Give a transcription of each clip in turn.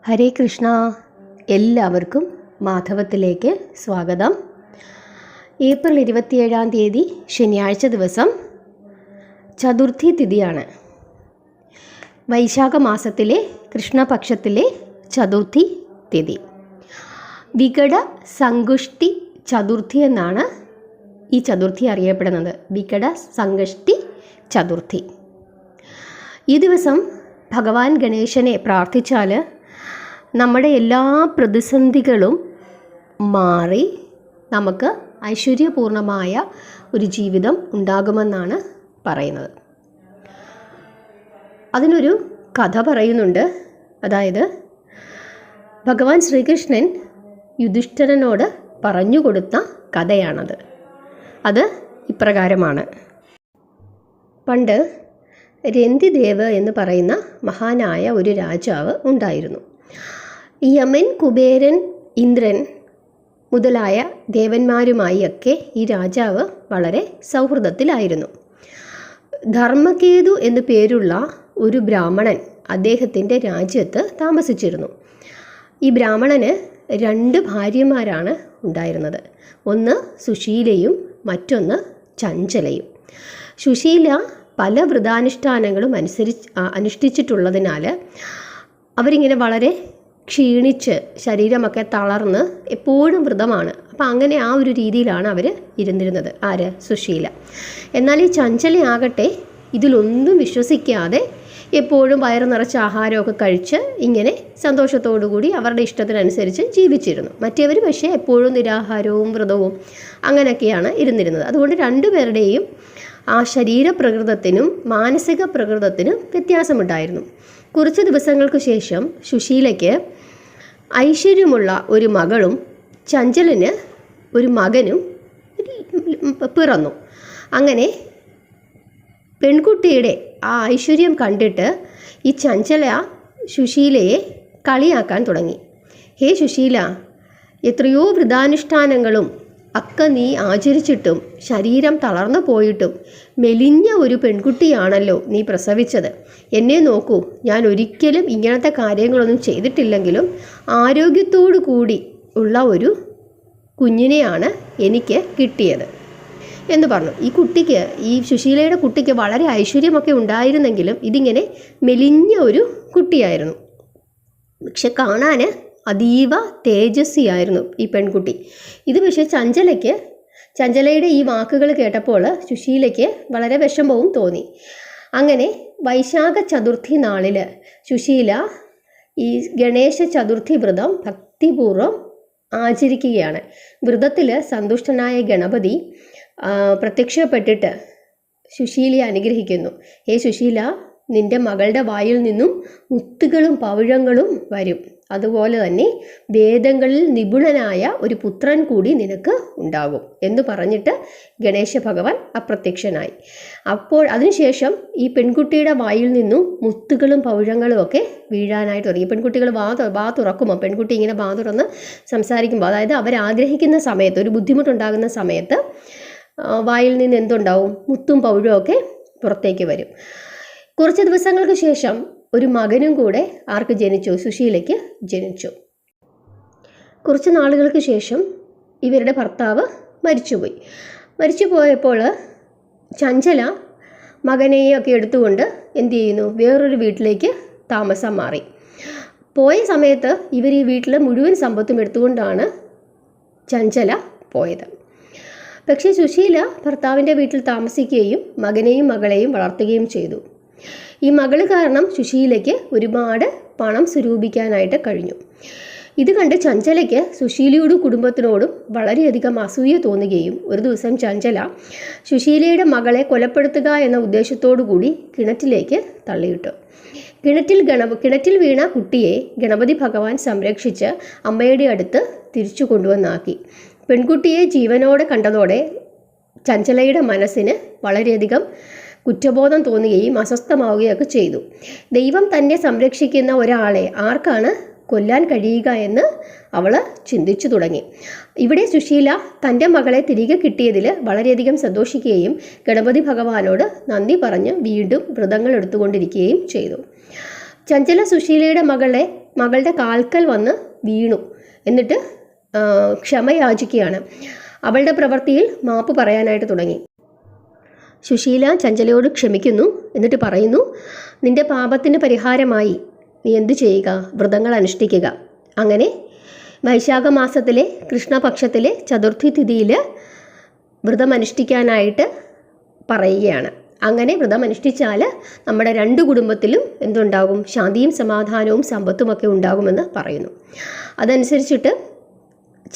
ഹരേ കൃഷ്ണ. എല്ലാവർക്കും മാധവത്തിലേക്ക് സ്വാഗതം. ഏപ്രിൽ 27 ശനിയാഴ്ച ദിവസം ചതുർത്ഥി തിഥിയാണ്. വൈശാഖ മാസത്തിലെ കൃഷ്ണപക്ഷത്തിലെ ചതുർത്ഥി തിഥി. വികട സങ്കുഷ്ടി ചതുർത്ഥി എന്നാണ് ഈ ചതുർത്ഥി അറിയപ്പെടുന്നത്. വികട സങ്കുഷ്ടി ചതുർത്ഥി. ഈ ദിവസം ഭഗവാൻ ഗണേശനെ പ്രാർത്ഥിച്ചാൽ നമ്മുടെ എല്ലാ പ്രതിസന്ധികളും മാറി നമുക്ക് ഐശ്വര്യപൂർണമായ ഒരു ജീവിതം ഉണ്ടാകുമെന്നാണ് പറയുന്നത്. അതിനൊരു കഥ പറയുന്നുണ്ട്. അതായത് ഭഗവാൻ ശ്രീകൃഷ്ണൻ യുധിഷ്ഠിരനോട് പറഞ്ഞു കൊടുത്ത കഥയാണത്. അത് ഇപ്രകാരമാണ്. പണ്ട് രന്തിദേവ് എന്ന് പറയുന്ന മഹാനായ ഒരു രാജാവ് ഉണ്ടായിരുന്നു. യമൻ, കുബേരൻ, ഇന്ദ്രൻ മുതലായ ദേവന്മാരുമായി ഒക്കെ ഈ രാജാവ് വളരെ സൗഹൃദത്തിലായിരുന്നു. ധർമ്മകേതു എന്നു പേരുള്ള ഒരു ബ്രാഹ്മണൻ അദ്ദേഹത്തിൻ്റെ രാജ്യത്ത് താമസിച്ചിരുന്നു. ഈ ബ്രാഹ്മണന് 2 ഭാര്യമാരാണ് ഉണ്ടായിരുന്നത്. ഒന്ന് സുശീലയും മറ്റൊന്ന് ചഞ്ചലയും. സുശീല പല വ്രതാനുഷ്ഠാനങ്ങളും അനുഷ്ഠിച്ചിട്ടുള്ളതിനാൽ അവരിങ്ങനെ വളരെ ക്ഷീണിച്ച് ശരീരമൊക്കെ തളർന്ന് എപ്പോഴും വ്രതമാണ്. അപ്പം അങ്ങനെ ആ ഒരു രീതിയിലാണ് അവർ ഇരുന്നിരുന്നത്. സുശീല. എന്നാൽ ഈ ചഞ്ചലയാകട്ടെ ഇതിലൊന്നും വിശ്വസിക്കാതെ എപ്പോഴും വയറ് നിറച്ച ആഹാരമൊക്കെ കഴിച്ച് ഇങ്ങനെ സന്തോഷത്തോടുകൂടി അവരുടെ ഇഷ്ടത്തിനനുസരിച്ച് ജീവിച്ചിരുന്നു. മറ്റേവർ പക്ഷേ എപ്പോഴും നിരാഹാരവും വ്രതവും അങ്ങനെയൊക്കെയാണ് ഇരുന്നിരുന്നത്. അതുകൊണ്ട് 2 പേരുടെയും ആ ശരീരപ്രകൃതത്തിനും മാനസിക പ്രകൃതത്തിനും വ്യത്യാസമുണ്ടായിരുന്നു. കുറച്ച് ദിവസങ്ങൾക്ക് ശേഷം സുശീലയ്ക്ക് ഐശ്വര്യമുള്ള ഒരു മകളും ചഞ്ചലന് ഒരു മകനും പിറന്നു. അങ്ങനെ പെൺകുട്ടിയുടെ ആ ഐശ്വര്യം കണ്ടിട്ട് ഈ ചഞ്ചല സുശീലയെ കളിയാക്കാൻ തുടങ്ങി. ഹേ സുശീല, എത്രയോ വ്രതാനുഷ്ഠാനങ്ങളും ഒക്കെ നീ ആചരിച്ചിട്ടും ശരീരം തളർന്നു പോയിട്ടും മെലിഞ്ഞ ഒരു പെൺകുട്ടിയാണല്ലോ നീ പ്രസവിച്ചത്. എന്നെ നോക്കൂ, ഞാൻ ഒരിക്കലും ഇങ്ങനത്തെ കാര്യങ്ങളൊന്നും ചെയ്തിട്ടില്ലെങ്കിലും ആരോഗ്യത്തോടു കൂടി ഉള്ള ഒരു കുഞ്ഞിനെയാണ് എനിക്ക് കിട്ടിയത് എന്ന് പറഞ്ഞു. ഈ സുശീലയുടെ കുട്ടിക്ക് വളരെ ഐശ്വര്യമൊക്കെ ഉണ്ടായിരുന്നെങ്കിലും ഇതിങ്ങനെ മെലിഞ്ഞ ഒരു കുട്ടിയായിരുന്നു. പക്ഷെ കാണാൻ അതീവ തേജസ്വിയായിരുന്നു ഈ പെൺകുട്ടി. ഇത് പക്ഷേ ചഞ്ചലയുടെ ഈ വാക്കുകൾ കേട്ടപ്പോൾ സുശീലയ്ക്ക് വളരെ വിഷമവും തോന്നി. അങ്ങനെ വൈശാഖ ചതുർത്ഥി നാളിൽ സുശീല ഈ ഗണേശ ചതുർത്ഥി വ്രതം ഭക്തിപൂർവ്വം ആചരിക്കുകയാണ്. വ്രതത്തിൽ സന്തുഷ്ടനായ ഗണപതി പ്രത്യക്ഷപ്പെട്ടിട്ട് സുശീലയെ അനുഗ്രഹിക്കുന്നു. ഹേ സുശീല, നിൻ്റെ മകളുടെ വായിൽ നിന്നും മുത്തുകളും പവിഴങ്ങളും വരും. അതുപോലെ തന്നെ വേദങ്ങളിൽ നിപുണനായ ഒരു പുത്രൻ കൂടി നിനക്ക് ഉണ്ടാകും എന്ന് പറഞ്ഞിട്ട് ഗണേശ ഭഗവാൻ അപ്രത്യക്ഷനായി. അപ്പോൾ അതിനുശേഷം ഈ പെൺകുട്ടിയുടെ വായിൽ നിന്നും മുത്തുകളും പവിഴങ്ങളും ഒക്കെ വീഴാനായിട്ട് തുടങ്ങി. പെൺകുട്ടികൾ വാ തുറക്കുമ്പോൾ പെൺകുട്ടി ഇങ്ങനെ വാ തുറന്ന് സംസാരിക്കുമ്പോൾ, അതായത് അവരാഗ്രഹിക്കുന്ന സമയത്ത്, ഒരു ബുദ്ധിമുട്ടുണ്ടാകുന്ന സമയത്ത് വായിൽ നിന്ന് എന്തുണ്ടാവും? മുത്തും പവിഴവും ഒക്കെ പുറത്തേക്ക് വരും. കുറച്ച് ദിവസങ്ങൾക്ക് ശേഷം ഒരു മകനും കൂടെ ആർക്ക് ജനിച്ചു? സുശീലയ്ക്ക് ജനിച്ചു. കുറച്ച് നാളുകൾക്ക് ശേഷം ഇവരുടെ ഭർത്താവ് മരിച്ചുപോയി. മരിച്ചുപോയപ്പോൾ ചഞ്ചല മകനെയൊക്കെ എടുത്തുകൊണ്ട് എന്ത് ചെയ്യുന്നു? വേറൊരു വീട്ടിലേക്ക് താമസം മാറി. പോയ സമയത്ത് ഇവർ ഈ വീട്ടിൽ മുഴുവൻ സമ്പത്തും എടുത്തുകൊണ്ടാണ് ചഞ്ചല പോയത്. പക്ഷേ സുശീല ഭർത്താവിൻ്റെ വീട്ടിൽ താമസിക്കുകയും മകനെയും മകളെയും വളർത്തുകയും ചെയ്തു. ഈ മകൾ കാരണം സുശീലയ്ക്ക് ഒരുപാട് പണം സ്വരൂപിക്കാനായിട്ട് കഴിഞ്ഞു. ഇത് കണ്ട് ചഞ്ചലയ്ക്ക് സുശീലയോടും കുടുംബത്തിനോടും വളരെയധികം അസൂയ തോന്നുകയും ഒരു ദിവസം ചഞ്ചല സുശീലയുടെ മകളെ കൊലപ്പെടുത്തുക എന്ന ഉദ്ദേശത്തോടു കൂടി കിണറ്റിലേക്ക് തള്ളിയിട്ടു. കിണറ്റിൽ വീണ കുട്ടിയെ ഗണപതി ഭഗവാൻ സംരക്ഷിച്ച് അമ്മയുടെ അടുത്ത് തിരിച്ചു കൊണ്ടുവന്നാക്കി. പെൺകുട്ടിയെ ജീവനോടെ കണ്ടതോടെ ചഞ്ചലയുടെ മനസ്സിന് വളരെയധികം കുറ്റബോധം തോന്നുകയും അസ്വസ്ഥമാവുകയൊക്കെ ചെയ്തു. ദൈവം തന്നെ സംരക്ഷിക്കുന്ന ഒരാളെ ആർക്കാണ് കൊല്ലാൻ കഴിയുക എന്ന് അവൾ ചിന്തിച്ചു തുടങ്ങി. ഇവിടെ സുശീല തൻ്റെ മകളെ തിരികെ കിട്ടിയതിൽ വളരെയധികം സന്തോഷിക്കുകയും ഗണപതി ഭഗവാനോട് നന്ദി പറഞ്ഞ് വീണ്ടും വ്രതങ്ങൾ എടുത്തുകൊണ്ടിരിക്കുകയും ചെയ്തു. ചഞ്ചല സുശീലയുടെ മകളുടെ കാൽക്കൽ വന്ന് വീണു. എന്നിട്ട് ക്ഷമ യാചിക്കുകയാണ്. അവളുടെ പ്രവൃത്തിയിൽ മാപ്പ് പറയാനായിട്ട് തുടങ്ങി. സുശീല ചഞ്ചലയോട് ക്ഷമിക്കുന്നു. എന്നിട്ട് പറയുന്നു, നിന്റെ പാപത്തിന് പരിഹാരമായി നീ എന്തു ചെയ്യുക? വ്രതങ്ങൾ അനുഷ്ഠിക്കുക. അങ്ങനെ വൈശാഖ മാസത്തിലെ കൃഷ്ണപക്ഷത്തിലെ ചതുർത്ഥി തിഥിയിൽ വ്രതമനുഷ്ഠിക്കാനായിട്ട് പറയുകയാണ്. അങ്ങനെ വ്രതമനുഷ്ഠിച്ചാൽ നമ്മുടെ രണ്ട് കുടുംബത്തിലും എന്തുണ്ടാകും? ശാന്തിയും സമാധാനവും സമ്പത്തുമൊക്കെ ഉണ്ടാകുമെന്ന് പറയുന്നു. അതനുസരിച്ചിട്ട്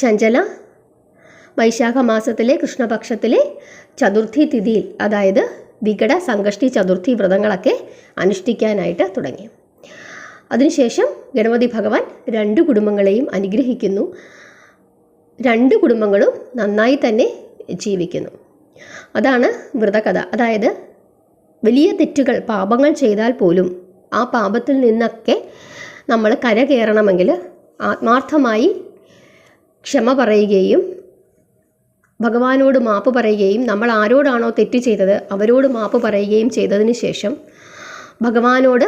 ചഞ്ചല വൈശാഖ മാസത്തിലെ കൃഷ്ണപക്ഷത്തിലെ ചതുർത്ഥി തിഥിയിൽ, അതായത് വികട സംകഷ്ടി ചതുർത്ഥി വ്രതങ്ങളൊക്കെ അനുഷ്ഠിക്കാനായിട്ട് തുടങ്ങി. അതിനുശേഷം ഗണപതി ഭഗവാൻ രണ്ട് കുടുംബങ്ങളെയും അനുഗ്രഹിക്കുന്നു. രണ്ട് കുടുംബങ്ങളും നന്നായി തന്നെ ജീവിക്കുന്നു. അതാണ് വ്രതകഥ. അതായത് വലിയ തെറ്റുകൾ, പാപങ്ങൾ ചെയ്താൽ പോലും ആ പാപത്തിൽ നിന്നൊക്കെ നമ്മൾ കരകയറണമെങ്കിൽ ആത്മാർത്ഥമായി ക്ഷമ പറയുകയും ഭഗവാനോട് മാപ്പ് പറയുകയും നമ്മൾ ആരോടാണോ തെറ്റ് ചെയ്തത് അവരോട് മാപ്പ് പറയുകയും ചെയ്തതിന് ശേഷം ഭഗവാനോട്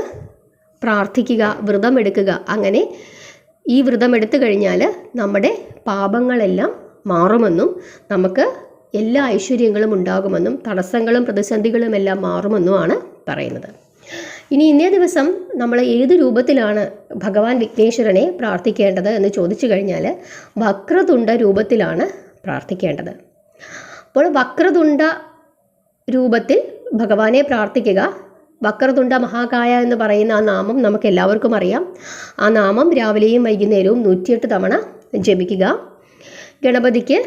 പ്രാർത്ഥിക്കുക, വ്രതമെടുക്കുക. അങ്ങനെ ഈ വ്രതമെടുത്തു കഴിഞ്ഞാൽ നമ്മുടെ പാപങ്ങളെല്ലാം മാറുമെന്നും നമുക്ക് എല്ലാ ഐശ്വര്യങ്ങളും ഉണ്ടാകുമെന്നും തടസ്സങ്ങളും പ്രതിസന്ധികളും എല്ലാം മാറുമെന്നുമാണ് പറയുന്നത്. ഇനി ഇന്നേ ദിവസം നമ്മൾ ഏത് രൂപത്തിലാണ് ഭഗവാൻ വിഘ്നേശ്വരനെ പ്രാർത്ഥിക്കേണ്ടത് എന്ന് ചോദിച്ചു കഴിഞ്ഞാൽ വക്രതുണ്ട രൂപത്തിലാണ് പ്രാർത്ഥിക്കേണ്ടത്. അപ്പോൾ വക്രതുണ്ട രൂപത്തിൽ ഭഗവാനെ പ്രാർത്ഥിക്കുക. വക്രതുണ്ട മഹാകായ എന്ന് പറയുന്ന ആ നാമം നമുക്ക് എല്ലാവർക്കും അറിയാം. ആ നാമം രാവിലെയും വൈകുന്നേരവും 108 തവണ ജപിക്കുക. ഗണപതിക്ക്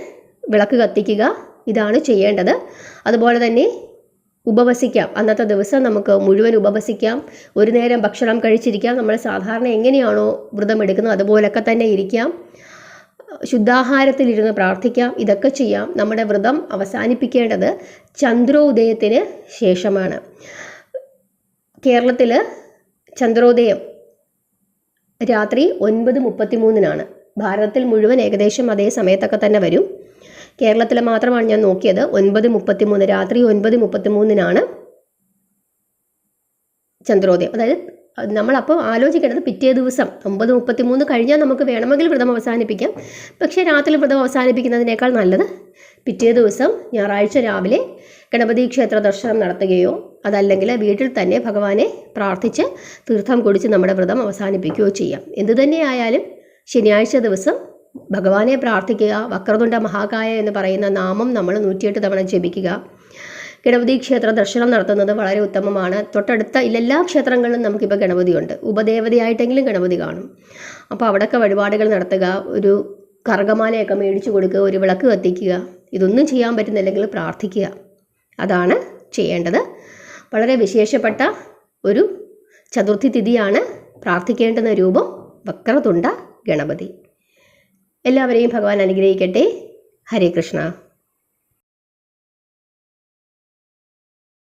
വിളക്ക് കത്തിക്കുക. ഇതാണ് ചെയ്യേണ്ടത്. അതുപോലെ തന്നെ ഉപവസിക്കാം. അന്നത്തെ ദിവസം നമുക്ക് മുഴുവൻ ഉപവസിക്കാം. ഒരു നേരം ഭക്ഷണം കഴിച്ചിരിക്കാം. നമ്മൾ സാധാരണ എങ്ങനെയാണോ വ്രതം എടുക്കുന്നത് അതുപോലൊക്കെ തന്നെ ഇരിക്കാം. ശുദ്ധാഹാരത്തിലിരുന്ന് പ്രാർത്ഥിക്കാം. ഇതൊക്കെ ചെയ്യാം. നമ്മുടെ വ്രതം അവസാനിപ്പിക്കേണ്ടത് ചന്ദ്രോദയത്തിന് ശേഷമാണ്. കേരളത്തിൽ ചന്ദ്രോദയം രാത്രി 9:33 ഭാരതത്തിൽ മുഴുവൻ ഏകദേശം അതേ സമയത്തൊക്കെ തന്നെ വരും. കേരളത്തിൽ മാത്രമാണ് ഞാൻ നോക്കിയത്. 9:33 രാത്രി 9:33 ചന്ദ്രോദയം. അതായത് നമ്മളപ്പോൾ ആലോചിക്കേണ്ടത് പിറ്റേ ദിവസം 9:33 കഴിഞ്ഞാൽ നമുക്ക് വേണമെങ്കിൽ വ്രതം അവസാനിപ്പിക്കാം. പക്ഷേ രാത്രി വ്രതം അവസാനിപ്പിക്കുന്നതിനേക്കാൾ നല്ലത് പിറ്റേ ദിവസം ഞായറാഴ്ച രാവിലെ ഗണപതി ക്ഷേത്ര ദർശനം നടത്തുകയോ അതല്ലെങ്കിൽ വീട്ടിൽ തന്നെ ഭഗവാനെ പ്രാർത്ഥിച്ച് തീർത്ഥം കുടിച്ച് നമ്മുടെ വ്രതം അവസാനിപ്പിക്കുകയോ ചെയ്യാം. എന്തു തന്നെയായാലും ശനിയാഴ്ച ദിവസം ഭഗവാനെ പ്രാർത്ഥിക്കുക. വക്രതുണ്ട മഹാകായ എന്ന് പറയുന്ന നാമം നമ്മൾ 108 തവണ ജപിക്കുക. ഗണപതി ക്ഷേത്ര ദർശനം നടത്തുന്നത് വളരെ ഉത്തമമാണ്. തൊട്ടടുത്ത എല്ലാ ക്ഷേത്രങ്ങളിലും നമുക്കിപ്പോൾ ഗണപതിയുണ്ട്. ഉപദേവതയായിട്ടെങ്കിലും ഗണപതി കാണും. അപ്പോൾ അവിടെയൊക്കെ വഴിപാടുകൾ നടത്തുക. ഒരു കർഗമാലയൊക്കെ മേടിച്ചു കൊടുക്കുക. ഒരു വിളക്ക് കത്തിക്കുക. ഇതൊന്നും ചെയ്യാൻ പറ്റുന്നില്ലെങ്കിൽ പ്രാർത്ഥിക്കുക. അതാണ് ചെയ്യേണ്ടത്. വളരെ വിശേഷപ്പെട്ട ഒരു ചതുർത്ഥി തിഥിയാണ്. പ്രാർത്ഥിക്കേണ്ടുന്ന രൂപം വക്രതുണ്ട ഗണപതി. എല്ലാവരെയും ഭഗവാൻ അനുഗ്രഹിക്കട്ടെ. ഹരേ കൃഷ്ണ.